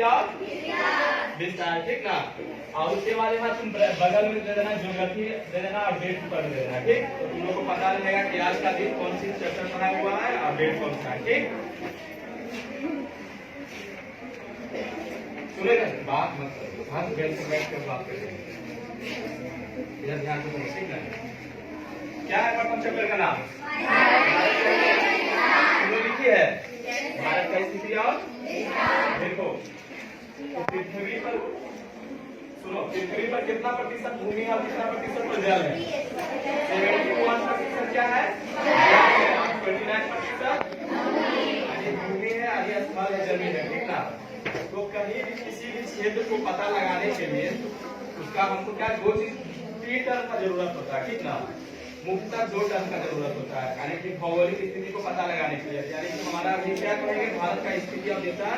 और विस्तार, ठीक ना। और उसके बाद यहाँ तुम बगल में दे देना ज्योग्राफी दे देना और डेट पर दे देना, ठीक। तो तुम लोग को पता रहेगा कि आज का दिन कौन सी चैप्टर पढ़ाया हुआ है और डेट कौन सा है, ठीक। सुनेगा बात मत करो, हाथ बैठ कर बात करेंगे, इधर ध्यान से सुनो, ठीक है। क्या है प्रथम चैप्टर का नाम? लिखी है भारत का स्थिति और देखो पृथ्वी पर, सुनो, पृथ्वी पर कितना प्रतिशत भूमि और कितना प्रतिशत जल है? 71% क्या है? 29% भूमि है, आधी स्थल है, जमीन है, ठीक ना। तो कहीं भी किसी भी क्षेत्र को पता लगाने के लिए उसका हमको क्या दो चीज, 3 टर्म का जरूरत होता है, ठीक ना। मुख्यतः 2 टर्म का जरूरत होता है, यानी कि भौगोलिक स्थिति को पता लगाने के लिए। यानी कि हमारा अभी क्या करेंगे, भारत का स्थिति और दिशा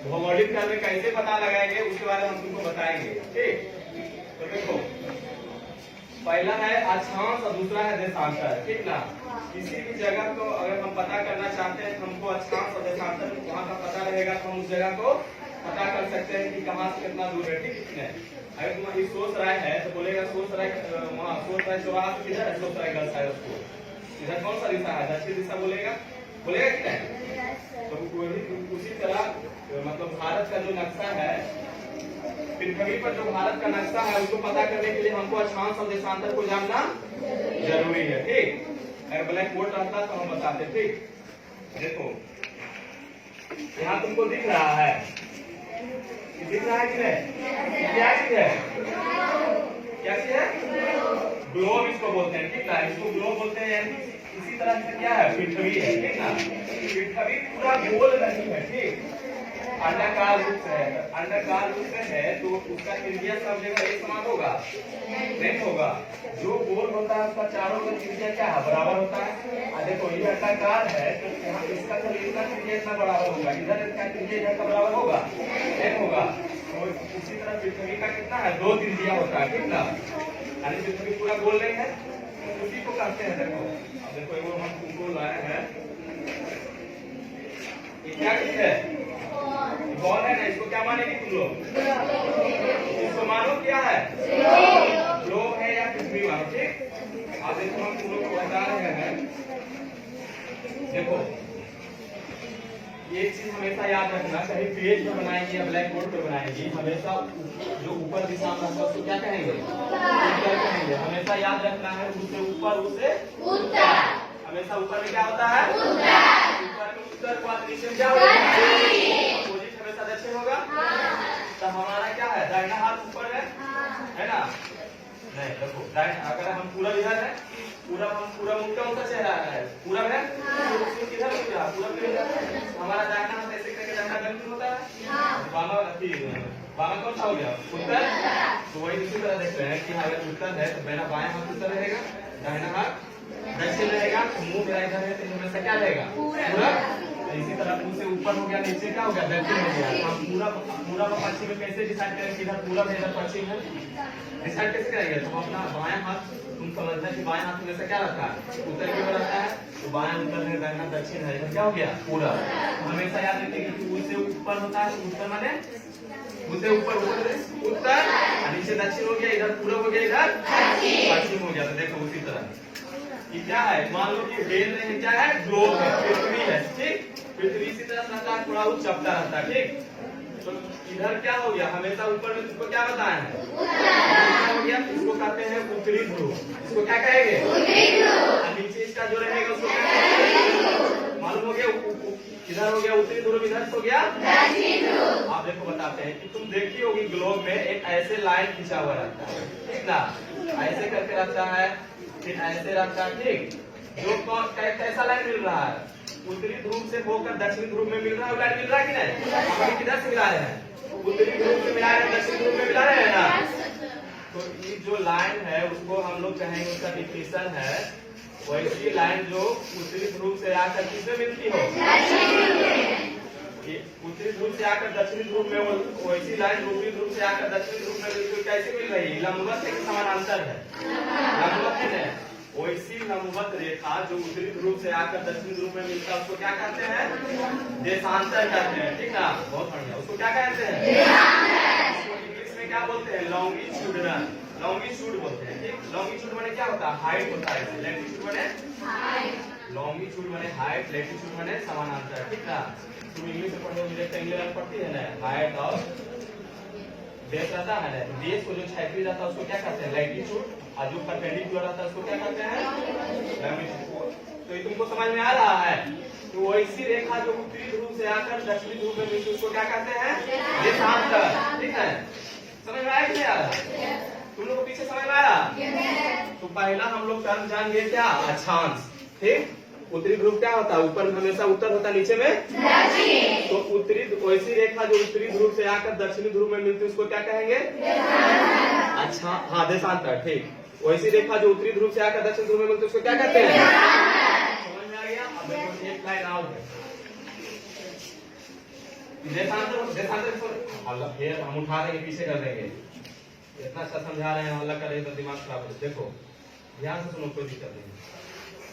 भौगोलिक टर्म में कैसे पता लगाएंगे उसके बारे में हम तुमको बताएंगे, ठीक। तो देखो पहला है अक्षांश और दूसरा है देशांतर, ठीक ना। किसी भी जगह को अगर हम पता करना चाहते हैं तो हमको अक्षांश और देशांतर वहाँ का पता रहेगा तो हम उस जगह को पता कर सकते हैं कि कहाँ से कितना दूर है, ठीक है। अगर तुम्हारी सोचराय है तो बोलेगा सोचराय वहाँ सोचराय चौराहा से किधर है, सोचराय गर्ल्स हाई स्कूल, इधर कौन सा दिशा है, दक्षिण दिशा बोलेगा कि नहीं। तो उसी तरह मतलब भारत का जो नक्शा है, पृथ्वी पर जो भारत का नक्शा है उसको पता करने के लिए हमको अक्षांश और देशांतर को जानना जरूरी है, ठीक। अगर ब्लैक बोर्ड रहता तो हम बताते, ठीक। देखो यहाँ तुमको दिख रहा है कि नहीं, क्या चीज है, क्या चीज है, ग्लोब इसको बोलते हैं, ठीक ना। इसको ग्लोब बोलते हैं, इसी तरह से क्या है, पृथ्वी है, ठीक ना। पृथ्वी पूरा गोल नहीं है, ठीक, अंडाकार रूप से है। अंडाकार रूप से है तो उसका त्रिज्या सब जगह एक समान होगा, नहीं होगा। जो गोल होता है उसका चारों का त्रिज्या क्या है, बराबर होता है। देखो ये अंडाकार है तो यहाँ इसका तो इसका त्रिज्या इतना बराबर होगा, इधर इसका त्रिज्या इधर का बराबर होगा, नहीं होगा। और इसी तरह पृथ्वी का कितना है, 2 त्रिज्या होता है, ठीक ना। यानी पृथ्वी पूरा गोल नहीं है, उसी को कहते हैं। देखो अब देखो वो हम तुमको लाए हैं, क्या चीज है, बॉल है ना, इसको क्या मानेगी तुम लोग, इसको मानो क्या है, ग्लोब है या पृथ्वी मानो, ठीक। अब देखो हम तुम लोग को बता रहे हैं, देखो ये चीज हमेशा याद रखना, कहीं पेज पे बनाएंगे या ब्लैक बोर्ड पे बनाएंगे, हमेशा जो ऊपर दिशा में होगा उसको क्या कहेंगे, उत्तर कहेंगे। हमेशा याद रखना है, उससे ऊपर उससे उत्तर, हमेशा ऊपर में क्या होता है, ऊपर में उत्तर को नीचे में क्या होगा, अपोजिट हमेशा दक्षिण होगा। तो हमारा क्या है, दाहिना हाथ ऊपर है ना, नहीं देखो दाहिना, अगर हम पूरा इधर है, पूरा मुख कौन सा चेहरा है, पूरा है, किधर पूरा हमारा दाहिना हाथ ऐसे करके दाहिना दक्षिण होता है, बामा कौन सा हो गया, उत्तर। तो वही इसी तरह देखते हैं कि अगर उत्तर है तो मेरा बायां हाथ उत्तर रहेगा, दाहिना हाथ दक्षिण रहेगा। तो मुंह मेरा इधर है तो हमेशा क्या रहेगा, पूरब। इसी तरह मुंह से ऊपर हो गया, नीचे क्या हो गया, दक्षिण हो गया। हम पूरा पश्चिम में कैसे डिसाइड करें कि इधर पूरब है इधर पश्चिम है, डिसाइड कैसे करेंगे। तो अपना बायां हाथ, तुम समझना कि बायां हाथ में ऐसा क्या रहता है, उत्तर की ओर रहता है, तो बायां उत्तर है, दाहिना दक्षिण है, इधर क्या हो गया, पूरब। हमेशा याद रखिए कि उससे ऊपर होता है उत्तर, माने उससे ऊपर उत्तर, नीचे दक्षिण हो गया, इधर पूरब हो गया, इधर पश्चिम हो गया। तो देखो उसी तरह ये क्या है, मान लो कि बेल नहीं, क्या है, ग्लोब है, पृथ्वी है, ठीक। पृथ्वी इसी तरह रहता है, थोड़ा ऊंचा रहता है, ठीक। तो इधर क्या हो गया, हमेशा ऊपर में तुमको क्या बताया है, हो गया, इसको कहते हैं उत्तरी ध्रुव, इसको क्या कहेंगे, नीचे इसका जो रहेगा उसको क्या कहेंगे, मालूम हो गया, इधर हो गया उत्तरी ध्रुव, इधर हो गया दक्षिण ध्रुव। आप देखो बताते हैं कि तुम देखी होगी ग्लोब में एक ऐसे लाइन खींचा हुआ रहता है, ठीक ना, ऐसे करके रहता है, फिर ऐसे रहता है, ठीक। जो कैसा लाइन मिल रहा है, उत्तरी ध्रुव से होकर दक्षिण ध्रुव में मिल रहा है, लाइन मिल रहा है कि नहीं, हम किधर से मिला रहे हैं, उत्तरी ध्रुव से मिला रहे हैं, दक्षिण ध्रुव में मिला रहे हैं ना। तो ये जो लाइन है उसको हम लोग कहेंगे उसका डिफिनेशन है, वैसी लाइन जो उत्तरी ध्रुव से आकर किसमें मिलती हो, उत्तरी ध्रुव से आकर दक्षिणी ध्रुव में, वैसी लाइन उत्तरी ध्रुव से आकर दक्षिणी ध्रुव में कैसे मिल रही है, लंबवत है कि समानांतर है, लंबवत है, वैसी लंबवत रेखा जो उत्तरी ध्रुव से आकर दक्षिण ध्रुव में मिलता है उसको क्या कहते हैं? देशांतर कहते हैं। ठीक ना, बहुत बढ़िया। उसको क्या कहते हैं? इंग्लिश में क्या बोलते हैं? लॉन्गिट्यूडिनल, लॉन्गिट्यूड बोलते हैं। ठीक, लॉन्गिट्यूड माने क्या होता है? हाइट होता है। लैटिट्यूड माने हाइट, लॉन्गिट्यूड माने हाइट, लैटिट्यूड माने समानांतर। ठीक ना, तुम इंग्लिश में पढ़े हो, रेक्टेंगुलर पढ़ती है ना, हाइट और बेस रहता है ना, बेस को जो क्षैतिज रहता है उसको क्या कहते हैं? लैटिट्यूड, और जो परपेंडिकुलर रहता है उसको क्या कहते हैं? लॉन्गिट्यूड। तो ये तुमको समझ में आ रहा है? तो वैसी रेखा जो उत्तरी ध्रुव से आकर दक्षिणी ध्रुव में मिलती है उसको क्या कहते हैं? देशांतर। ठीक है, समझ में आया कि नहीं आ रहा? तुम लोग को पीछे समझ में आया? तो पहला हम लोग टर्म जान गए क्या? अक्षांश। ठीक, उत्तरी ध्रुव क्या होता है? ऊपर हमेशा उत्तर होता है, नीचे में दक्षिण। तो उत्तरी वैसी रेखा जो उत्तरी ध्रुव से आकर दक्षिणी ध्रुव में मिलती है उसको क्या कहेंगे? अच्छा, हाँ, देशांतर। ठीक, वैसी रेखा जो उत्तरी ध्रुव से आकर दक्षिण ध्रुव में मिलती है उसको क्या कहते हैं? समझ में आ गया? अब देखो एक लाइन और है, देशांतर। देशांतर फिर हम उठा देंगे, पीछे कर देंगे। इतना अच्छा समझा रहे हैं, अल्लाह करे तो दिमाग खराब हो। देखो ध्यान से सुनो, कोई दिक्कत नहीं।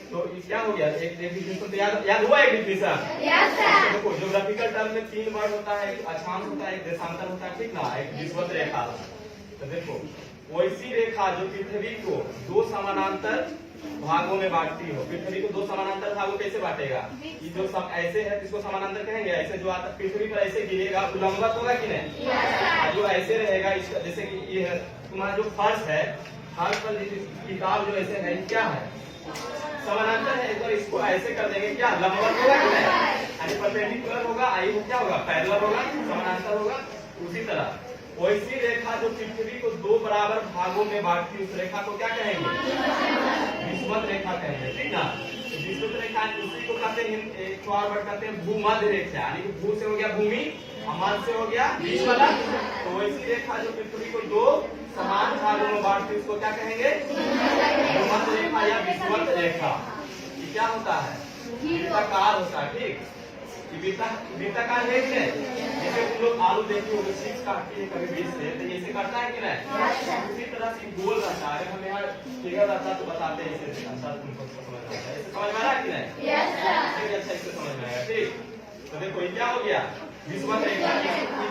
तो क्या हो गया? एक डिफिनेशन तो याद हुआ? एक डिफिनेशन देखो, ज्योग्राफिकल टर्म में 3 वर्ड होता है, एक अक्षांश होता है, एक देशांतर होता है। ठीक ना, एक विषुवत रेखा। तो देखो वैसी रेखा जो पृथ्वी को 2 समानांतर भागों में बांटती हो। पृथ्वी को 2 समानांतर भागों कैसे बांटेगा? ये जो सब ऐसे है इसको समानांतर कहेंगे। ऐसे जो आता पृथ्वी पर ऐसे गिरेगा लंबवत होगा कि नहीं? जो ऐसे रहेगा इसका, जैसे कि ये है तुम्हारा जो फर्श है, फर्श पर किताब जो ऐसे है क्या है? समानांतर है। तो इसको ऐसे कर देंगे, क्या लंबवत होगा कि नहीं? परपेंडिकुलर होगा, आई क्या होगा? पैरेलल होगा, समानांतर होगा। उसी तरह वैसी रेखा जो पृथ्वी को 2 बराबर भागों में बांटती है उस रेखा को क्या कहेंगे? विषुवत रेखा कहेंगे। ठीक ना, तो विषुवत रेखा उसी को कहते हैं, एक और वर्ड कहते हैं भूमध्य रेखा। यानी कि भू से हो गया भूमि, मध्य से हो गया बीच वाला। तो वैसी रेखा जो पृथ्वी को 2 समान भागों में बांटती है उसको क्या कहेंगे? भूमध्य रेखा या विषुवत रेखा। ये क्या होता है? वृत्ताकार होता है। ठीक, वृत्ताकार है कि नहीं? जैसे तुम लोग आलू देखते हो, चिप्स काटती है कभी बीच से, तो ऐसे करता है कि नहीं? उसी तरह से गोल रहता है। हमें यहाँ फिगर रहता है तो बताते हैं इसे, अच्छा तुमको समझ आता है। समझ में आ रहा है कि नहीं? अच्छा, इससे समझ में आएगा। ठीक, तो देखो ये क्या हो गया? विषुवत रेखा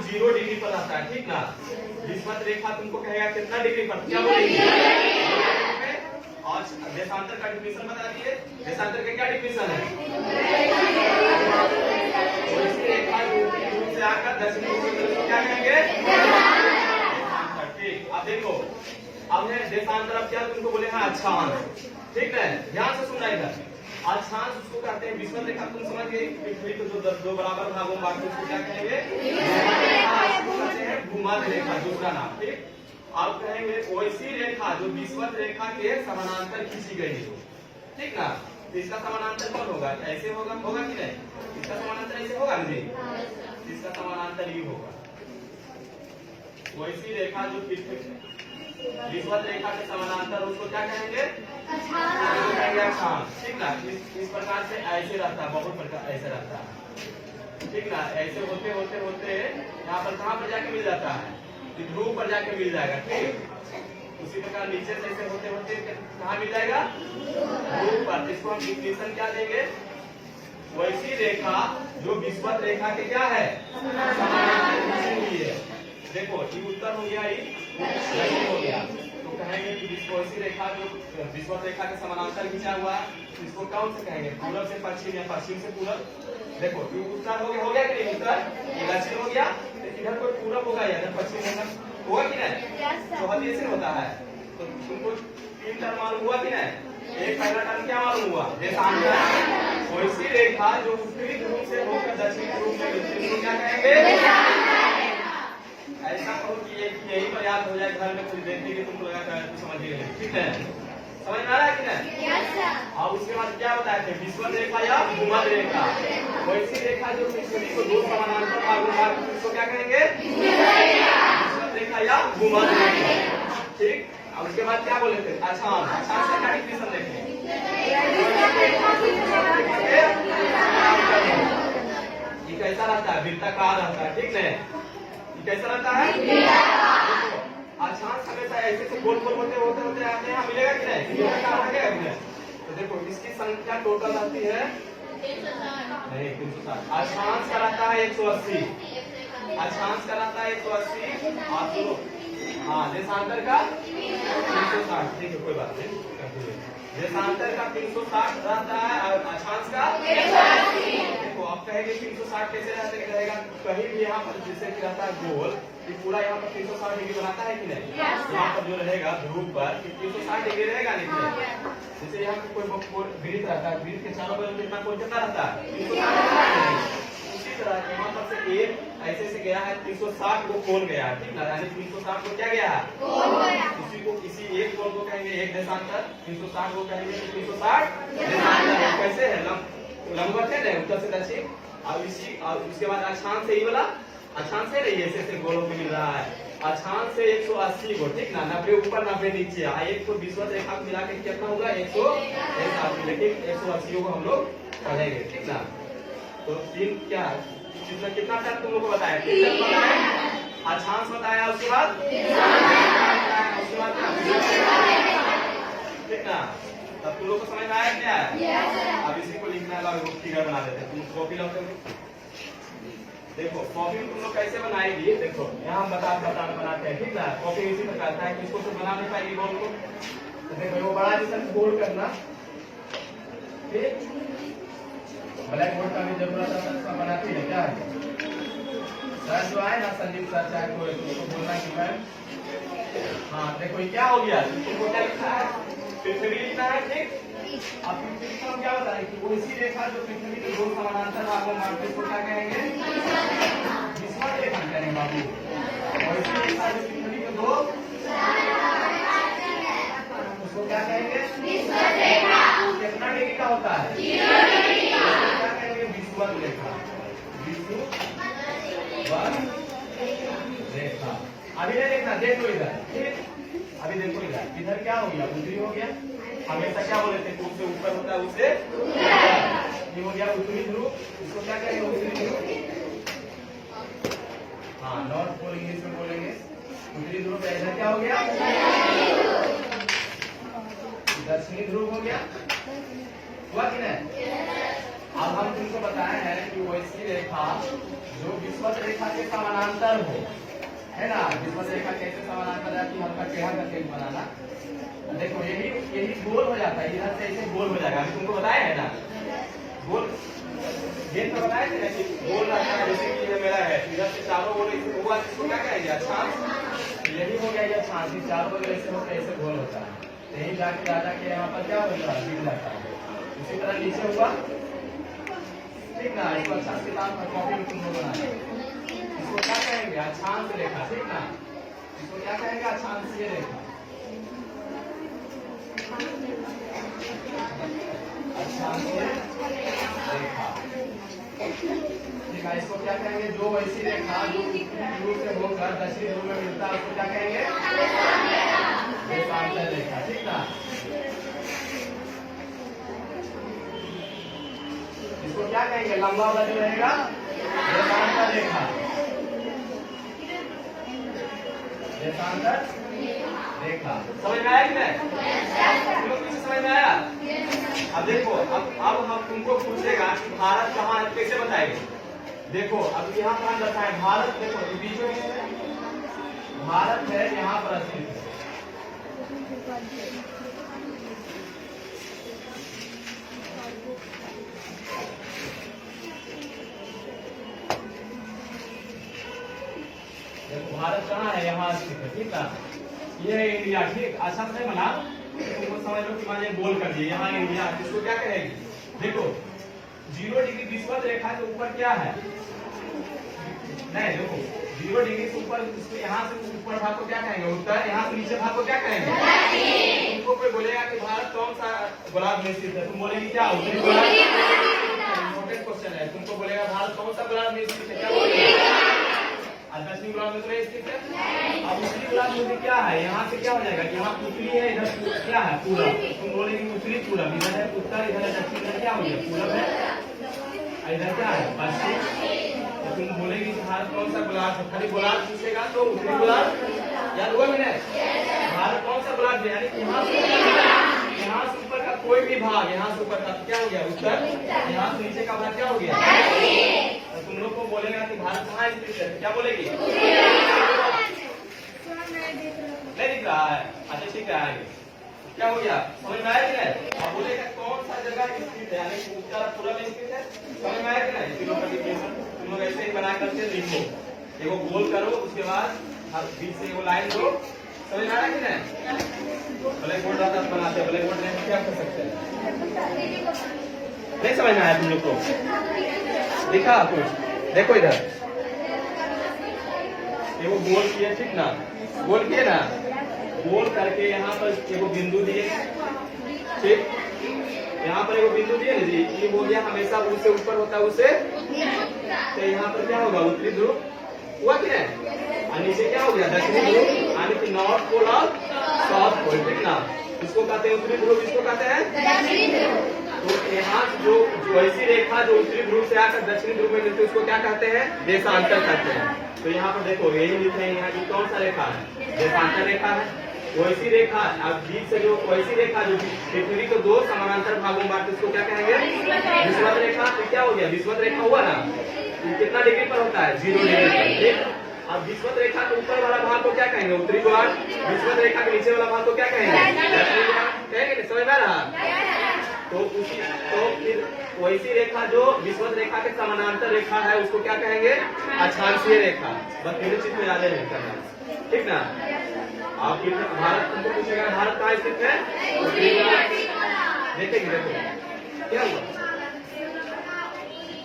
0 डिग्री पर रहता है। ठीक ना, विषुवत रेखा तुमको कहेगा कितना डिग्री पर? क्या बोलेंगे? और देशांतर का डिफिनेशन बता दिए। देशांतर का क्या डिफिनेशन है? से आकर दक्षिणी ध्रुव को क्या कहेंगे? देशांतर। ठीक, अब देखो, अब है देशांतर। अब क्या तुमको बोले हैं? अक्षांश। ठीक है, ध्यान से सुनना इधर। अक्षांश उसको कहते हैं विषुवत रेखा। तुम समझ गए, पृथ्वी को जो 2 बराबर भागों में बांटते उसको क्या कहेंगे? कहते हैं भूमध्य रेखा, दूसरा नाम। ठीक, आप कहेंगे वैसी रेखा जो विषुवत रेखा के समानांतर खींची गई हो। ठीक ना, तो इसका समानांतर कौन होगा? ऐसे होगा कि नहीं? इसका समानांतर ऐसे होगा नहीं? इसका समानांतर ये होगा। वैसी रेखा जो विषुवत रेखा के समानांतर उसको क्या कहेंगे? अक्षांश। ठीक ना, इस प्रकार से ऐसे रहता है, बहुत प्रकार ऐसे रहता है। ठीक ना, ऐसे होते होते होते यहाँ पर कहाँ पर जाके मिल जाता है? ध्रुव पर जाके मिल जाएगा। ठीक, उसी प्रकार नीचे से ऐसे होते होते कहाँ मिल जाएगा? ध्रुव पर। इसको हम डिफिनेशन क्या देंगे? वैसी रेखा जो विषुवत रेखा के क्या है? समानांतर खींची हुई है। देखो ये उत्तर हो गया, ये दक्षिण हो गया। तो कहेंगे कि वैसी रेखा जो विषुवत रेखा के समानांतर खींचा हुआ है इसको कौन से कहेंगे? पूरब से पश्चिम या पश्चिम से पूरब। देखो ये उत्तर हो गया कि नहीं? उत्तर ये दक्षिण हो गया, इधर कोई पूरब होगा या इधर पश्चिम होगा कि नहीं? तो हद ऐसे होता है। तो तुमको 3 टर्म मालूम हुआ कि नहीं? एक पहला टर्म क्या मालूम हुआ? देशांतर। वैसी रेखा जो उत्तरी ध्रुव से होकर दक्षिणी ध्रुव में मिलती है उसको क्या कहेंगे? ऐसा करो कि यही पर याद हो जाए, घर में कुछ देखने के तुमको लगा तो समझिए। ठीक है, समझ में आ रहा है कि नहीं? और उसके बाद क्या बताया थे? विषुवत रेखा या भूमध्य रेखा। वैसी रेखा जो पृथ्वी को 2 समानांतर भागों में बांटती है उसको क्या कहेंगे? विषुवत रेखा या भूमध्य रेखा। ठीक, और उसके बाद क्या बोले थे? अक्षांश। अक्षांश का क्या डिफिनेशन देखें? ये कैसा रहता है? वृत्ताकार रहता है। ठीक है, ये कैसा रहता है? अक्षांश हमेशा ऐसे से गोल गोल होते होते होते आते हैं, मिलेगा कि नहीं? कहाँ मिलेगा कि नहीं? तो देखो इसकी संख्या टोटल रहती है नहीं 360। अक्षांश का रहता है 180, अक्षांश का रहता है 180 और सुनो हाँ देशांतर का 360। ठीक है कोई बात नहीं, देशांतर का 360 रहता है और अक्षांश का 180। देखो आप कहेंगे 360 कैसे रहेगा? कहीं भी यहाँ पर जैसे कि रहता है गोल, ये पूरा यहाँ पर 360 डिग्री बनाता है कि नहीं? यहाँ पर जो रहेगा ध्रुव पर 360 डिग्री रहेगा नहीं? जैसे यहाँ पर कोई वृत्त रहता है, वृत्त के चारों बगल कितना कोण कितना रहता है? 360। उसी तरह यहाँ पर से एक ऐसे से गया है 360 को कोण गया है, ठीक ना? यानी 360 को क्या गया है? उसी को किसी एक कोण को कहेंगे एक देशांतर, 360 को कहेंगे 360 देशांतर। कैसे है? लंबवत है ना उत्तर से दक्षिण, और इसी और उसके बाद अक्षांश से ये वाला अक्षांश से नहीं ऐसे गोलों में मिल रहा है। अक्षांश से 180 को, ठीक ना? 90 ऊपर 90 नीचे, एक को विषुवत रेखा मिला के कितना होगा? 180। लेकिन 180 को हम लोग पढ़ेंगे, ठीक ना? तो तीन क्या कितना टाइम तुम लोग को बताया? अक्षांश बताया, उसके बाद ठीक ना? तब तुम लोग को समझ में आया क्या है? अब इसी को लिखना है, फिगर बना देते हैं। तुम कॉपी लाओ। देखो कॉपी तुम लोग कैसे बनाएगी? देखो यहाँ बनाते हैं, ठीक ना? कॉपी इसी प्रकार का है, किसको तो बना नहीं पाएगी गोल को। तो देखो वो बड़ा जैसा गोल करना, ठीक? ब्लैक बोर्ड का भी जरूरत है, बनाती है क्या है? सर जो आए ना संदीप सर चाहे कोई तो बोलना कि मैम हाँ देखो ये क्या हो गया? तुमको क्या लिखा है? पृथ्वी लिखना है, ठीक? अब पृथ्वी को हम क्या बताएं कि वो इसी रेखा जो पृथ्वी के दो समानांतर भागों मानते हैं, क्या कहेंगे? विषुवत रेखा कहेंगे बाबू। और इसी रेखा जो पृथ्वी के दो उसको क्या कहेंगे? विषुवत रेखा। कितना डिग्री का होता है? 0 डिग्री का। क्या कहेंगे? विषुवत रेखा। विषुवत रेखा। अभी नहीं देखना, देखो इधर, ठीक? अभी देखो इधर, इधर क्या हो गया? उत्तरी हो गया। हमेशा क्या बोले थे? उससे ऊपर होता है, उससे ये हो गया उत्तरी ध्रुव। इसको क्या कहेंगे? उत्तरी ध्रुव। हाँ नॉर्थ पोल इंग्लिश में बोलेंगे। उत्तरी ध्रुव का इधर क्या हो गया? दक्षिणी ध्रुव हो गया। हुआ कि नहीं? अब हम तुमको बताए हैं कि वैसी रेखा जो विषुवत रेखा के समानांतर हो, है ना? विषुवत रेखा कैसे समानांतर है कि हल्का टेढ़ा करके बनाना। देखो यही गोल हो जाता है, इधर से ऐसे गोल हो जाएगा। अभी तुमको बताया है ना गोल, ये तो बताया थे ना कि गोल रहता है। जैसे कि ये मेरा है, इधर से चारों गोल ऐसे होगा, इसको क्या कहेंगे? अक्षांश। यही हो गया ये अक्षांश, चारों गोल ऐसे होकर ऐसे गोल होता है। यही जाके राजा के यहाँ पर क्या होता है? गिर जाता है। इसी तरह नीचे हुआ, ठीक ना? इसको अक्षांश के नाम पर कॉपी में तुम लोग बनाए। इसको क्या कहेंगे? अक्षांश रेखा, ठीक ना? इसको क्या कहेंगे? अक्षांशीय रेखा। अक्षांशीय रेखा, ठीक है? इसको क्या कहेंगे? जो वैसी रेखा जो उत्तरी ध्रुव से होकर दक्षिणी ध्रुव में मिलता है उसको क्या कहेंगे? देशांतर रेखा, ठीक ना? इसको क्या कहेंगे? लंबा वाला जो रहेगा देशांतर रेखा। देशांतर रेखा समझ में आया कि नहीं? कुछ समझ में आया? अब देखो अब हम तुमको पूछेगा कि भारत कहाँ है, कैसे बताएंगे? देखो अब यहाँ पर हम बताए भारत, देखो बीच में भारत है, यहाँ पर स्थित है। देखो भारत कहाँ है? यहाँ स्थित है, ठीक है? ये है इंडिया, ठीक? अच्छा से बना तुमको समझ लो कि मैंने गोल कर दिया। यहाँ इंडिया, इसको क्या कहेगी? देखो 0 डिग्री विषुवत रेखा के ऊपर क्या है? नहीं देखो 0 डिग्री से ऊपर, इसको यहाँ से ऊपर भाग को क्या कहेंगे? उत्तर। यहाँ से नीचे भाग को क्या कहेंगे? तुमको कोई बोलेगा कि भारत कौन सा गोलार्ध में स्थित है, तुम बोलेगी क्या? उत्तरी गोलार्ध। इम्पोर्टेंट क्वेश्चन है। तुमको बोलेगा भारत कौन सा गोलार्ध में स्थित है, क्या बोलेगा? दक्षिणी गोलार्ध में तो नहीं स्थित है। अब उत्तरी गोलार्ध में क्या है? यहाँ से क्या हो जाएगा कि यहाँ उत्तरी है, इधर क्या है? पूरब। तुम बोलेगी उत्तरी पूरब, इधर है उत्तर, इधर है दक्षिण, इधर क्या हो गया? पूरब है, इधर क्या है? पश्चिम। तुम बोलेगी कि भारत कौन सा गोलार्ध है, खाली गोलार्ध पूछेगा तो उत्तरी गोलार्ध याद हुआ मैंने। भारत कौन सा गोलार्ध है, यानी यहाँ से ऊपर का कोई भी भाग, यहाँ से ऊपर का क्या हो गया उत्तर, यहाँ से नीचे का भाग क्या हो गया। तो तुम लोग को बोलेगा कि भारत कहाँ स्थित है, क्या बोलेगी, नहीं दिख रहा है। अच्छा ठीक है, आगे क्या हो गया, समझ में आया कि नहीं। अब बोलेगा कौन सा जगह स्थित है, यानी उत्तर पूरा में स्थित है, समझ में आया कि नहीं। तुम लोग ऐसे ही बना करके लिखो, एगो गोल करो, उसके बाद बीच से एगो लाइन दो, समझ में आया कि नहीं। ब्लैक बोर्ड बनाते हैं, ब्लैक बोर्ड में क्या कर सकते हैं, नहीं समझ में आया तुम लोग को, दिखा कुछ, देखो इधर एगो गोल किए, ठीक ना, गोल किए ना, गोल करके यहाँ पर एगो बिंदु दिए, ठीक, यहाँ पर एगो बिंदु दिए ना जी, ये हो गया हमेशा उससे ऊपर होता है उसे, तो यहाँ पर क्या होगा उत्तरी ध्रुव हुआ कि नहीं, और नीचे क्या हो गया दक्षिणी ध्रुव, यानी कि नॉर्थ पोल और साउथ पोल, ठीक ना। इसको कहते हैं उत्तरी ध्रुव, इसको कहते हैं। तो यहाँ जो ऐसी रेखा जो उत्तरी ध्रुव से आकर दक्षिणी ध्रुव में मिलती है उसको क्या कहते हैं, देशांतर कहते हैं। तो यहाँ पर देखो यही लिख रहे हैं, यहाँ की कौन सा रेखा है, देशांतर रेखा है। वैसी रेखा अब बीच से जो वैसी रेखा जो पृथ्वी को दो समानांतर भागों में बांटती है उसको क्या कहेंगे, विषुवत रेखा। तो क्या हो गया, विषुवत रेखा हुआ ना, कितना डिग्री पर होता है, 0 डिग्री पर, ठीक। अब विषुवत रेखा के ऊपर वाला भाग को क्या कहेंगे, उत्तरी गोलार्ध। विषुवत रेखा के नीचे वाला भाग को क्या कहेंगे, दक्षिणी गोलार्ध, कहेंगे, समझ में रहा। तो फिर वैसी रेखा जो विषुवत रेखा के समानांतर रेखा है उसको क्या कहेंगे, अक्षांशीय रेखा। बस तीनों चीज को याद नहीं करना, ठीक ना। आप भारत तुमको पूछेगा भारत कहाँ स्थित है, उत्तरी गोलार्ध, देखेंगे, देखो क्या हुआ।